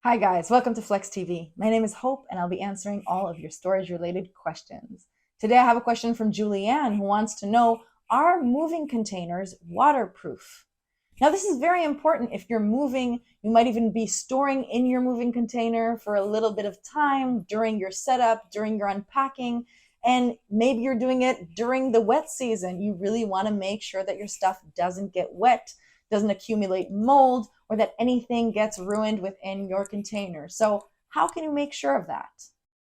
Hi guys, welcome to Flex TV. My name is Hope and I'll be answering all of your storage related questions. Today I have a question from Julianne who wants to know, are moving containers waterproof? Now this is very important if you're moving. You might even be storing in your moving container for a little bit of time during your setup, during your unpacking, and maybe you're doing it during the wet season. You really want to make sure that your stuff doesn't get wet, doesn't accumulate mold, or that anything gets ruined within your container. So, how can you make sure of that?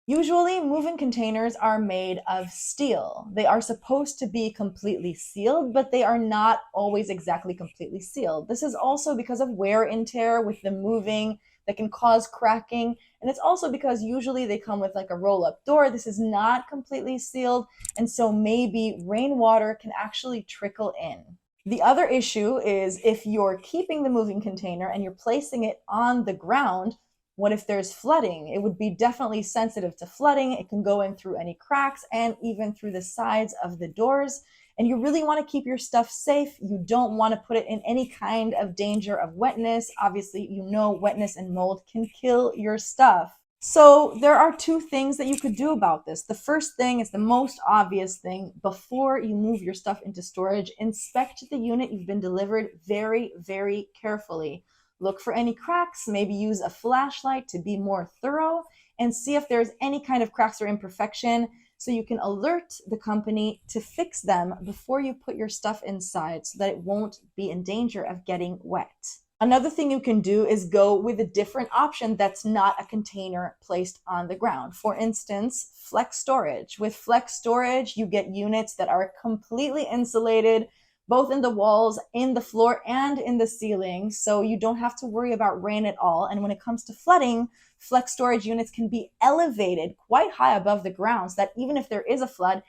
Usually, moving containers are made of steel. They are supposed to be completely sealed, but they are not always exactly completely sealed. This is also because of wear and tear with the moving that can cause cracking. And it's also because usually they come with like a roll up door. This is not completely sealed. And so maybe rainwater can actually trickle in. The other issue is if you're keeping the moving container and you're placing it on the ground, what if there's flooding? It would be definitely sensitive to flooding. It can go in through any cracks and even through the sides of the doors. And you really want to keep your stuff safe. You don't want to put it in any kind of danger of wetness. Obviously, you know wetness and mold can kill your stuff. So there are two things that you could do about this. The first thing is the most obvious thing. Before you move your stuff into storage, inspect the unit you've been delivered very, very carefully. Look for any cracks, maybe use a flashlight to be more thorough and see if there's any kind of cracks or imperfection so you can alert the company to fix them before you put your stuff inside so that it won't be in danger of getting wet. Another thing you can do is go with a different option that's not a container placed on the ground. For instance, flex storage. With flex storage, you get units that are completely insulated, both in the walls, in the floor, and in the ceiling. So you don't have to worry about rain at all. And when it comes to flooding, flex storage units can be elevated quite high above the ground so that even if there is a flood,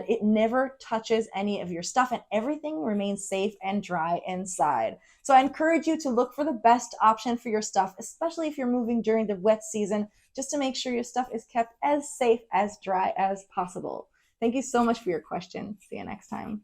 it never touches any of your stuff and everything remains safe and dry inside. So I encourage you to look for the best option for your stuff, especially if you're moving during the wet season, just to make sure your stuff is kept as safe, as dry as possible. Thank you so much for your question. See you next time.